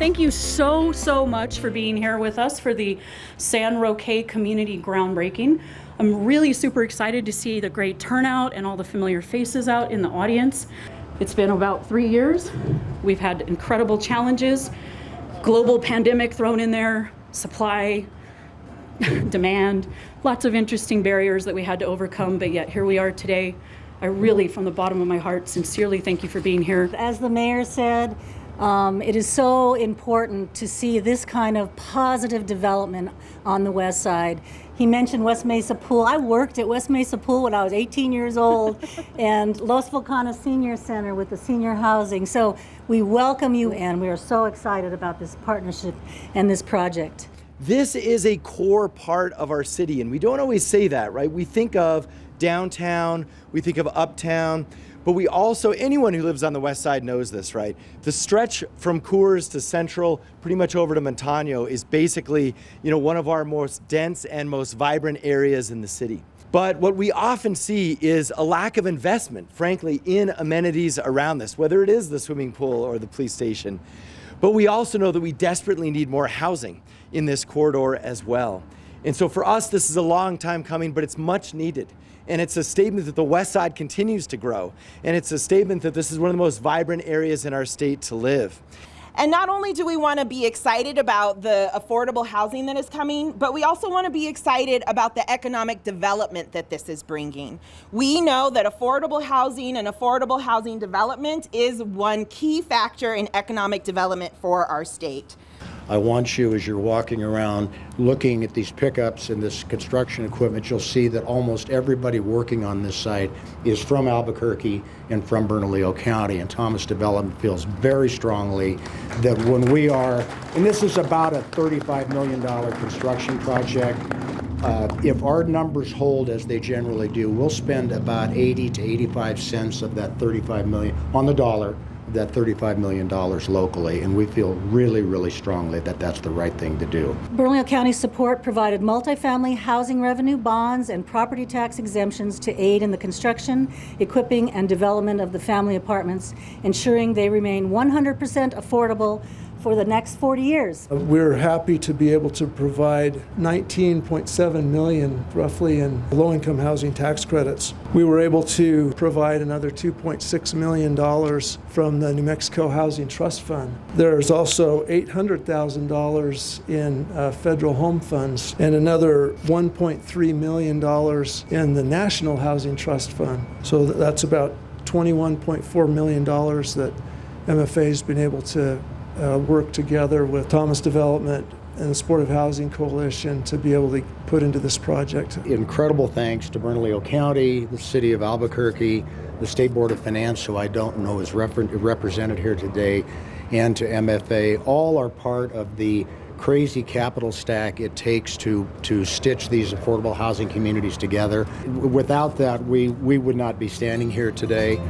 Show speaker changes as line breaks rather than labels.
thank you so much for being here with us for the San Roque community groundbreaking. I'm really super excited to see the great turnout and all the familiar faces out in the audience. It's been about 3 years. We've had incredible challenges, global pandemic thrown in there, supply, demand, lots of interesting barriers that we had to overcome, but yet here we are today. I really, from the bottom of my heart, sincerely thank you for being here.
As the mayor said, it is so important to see this kind of positive development on the west side. He mentioned West Mesa Pool. I worked at West Mesa Pool when I was 18 years old, and Los Volcanos Senior Center with the senior housing. So we welcome you, and we are so excited about this partnership and this project.
This is a core part of our city, and we don't always say that, right? We think of downtown, we think of uptown, but we also, anyone who lives on the west side knows this, right? The stretch from Coors to Central, pretty much over to Montano, is basically, one of our most dense and most vibrant areas in the city. But what we often see is a lack of investment, frankly, in amenities around this, whether it is the swimming pool or the police station. But we also know that we desperately need more housing in this corridor as well. And so for us, this is a long time coming, but it's much needed. And it's a statement that the West Side continues to grow. And it's a statement that this is one of the most vibrant areas in our state to live.
And not only do we want to be excited about the affordable housing that is coming, but we also want to be excited about the economic development that this is bringing. We know that affordable housing and affordable housing development is one key factor in economic development for our state.
I want you, as you're walking around looking at these pickups and this construction equipment, you'll see that almost everybody working on this site is from Albuquerque and from Bernalillo County. And Thomas Development feels very strongly that when we are, and this is about a $35 million construction project, if our numbers hold as they generally do, we'll spend about 80 to 85 cents of that 35 million on the dollar, that $35 million locally, and we feel really strongly that that's the right thing to do.
Bernalillo County support provided multifamily housing revenue bonds and property tax exemptions to aid in the construction, equipping, and development of the family apartments, ensuring they remain 100% affordable for the next 40 years.
We're happy to be able to provide $19.7 million roughly in low-income housing tax credits. We were able to provide another $2.6 million from the New Mexico Housing Trust Fund. There's also $800,000 in federal home funds and another $1.3 million in the National Housing Trust Fund. So that's about $21.4 million that MFA has been able to work together with Thomas Development and the Supportive Housing Coalition to be able to put into this project.
Incredible thanks to Bernalillo County, the City of Albuquerque, the State Board of Finance, who I don't know is represented here today, and to MFA. All are part of the crazy capital stack it takes to stitch these affordable housing communities together. Without that, we would not be standing here today.